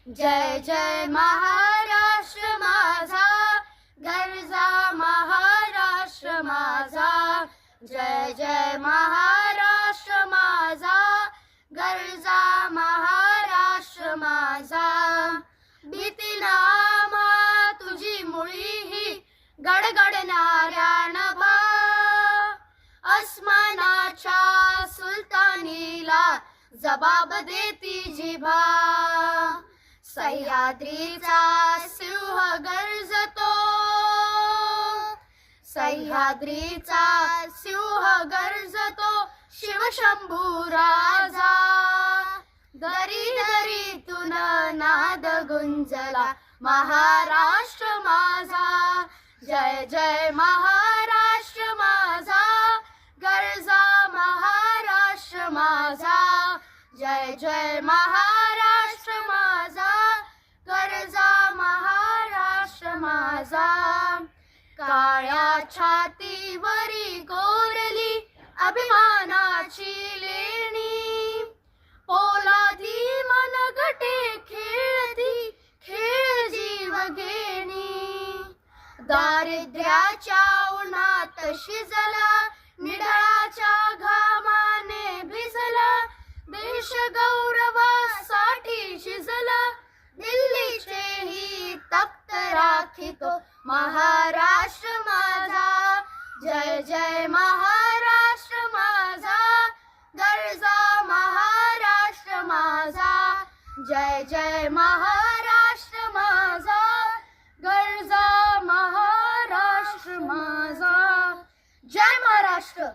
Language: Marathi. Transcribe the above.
जय जय महाराष्ट्र माझा, गरजा महाराष्ट्र माझा. जय जय महाराष्ट्र माझा, गरजा महाराष्ट्र माझा. भीतीला आम्हा तुझी मुळी ही गडगडणाऱ्या नभा. अस्मानाच्या सुलतानीला जबाब देती जिभा. सह्याद्रीचा सिंह गर्जतो, सह्याद्रीचा सिंह गर्जतो, शिवशंभू राजा. दरी दरीतून नाद गुंजला महाराष्ट्र माझा. जय जय महाराष्ट्र माझा, गरजा महाराष्ट्र माझा. जय जय महाराष्ट्र माझा, गरजा महाराष्ट्र माझा. काळ्या छातीवरी कोरली अभिमानाची लेणी. पोलादी मनगटे खेळती खेळ जीव घेणी. दारिद्र्याच्या उन्हात शिजला, निढळाच्या घामाने भिजला. देश गौरवासाठी शिजला, दिल्लीचेही तख्त राखितो महाराष्ट्र माझा. जय जय महाराष्ट्र माझा, गरजा महाराष्ट्र माझा. जय जय महाराष्ट्र माझा, गरजा महाराष्ट्र माझा. जय महाराष्ट्र.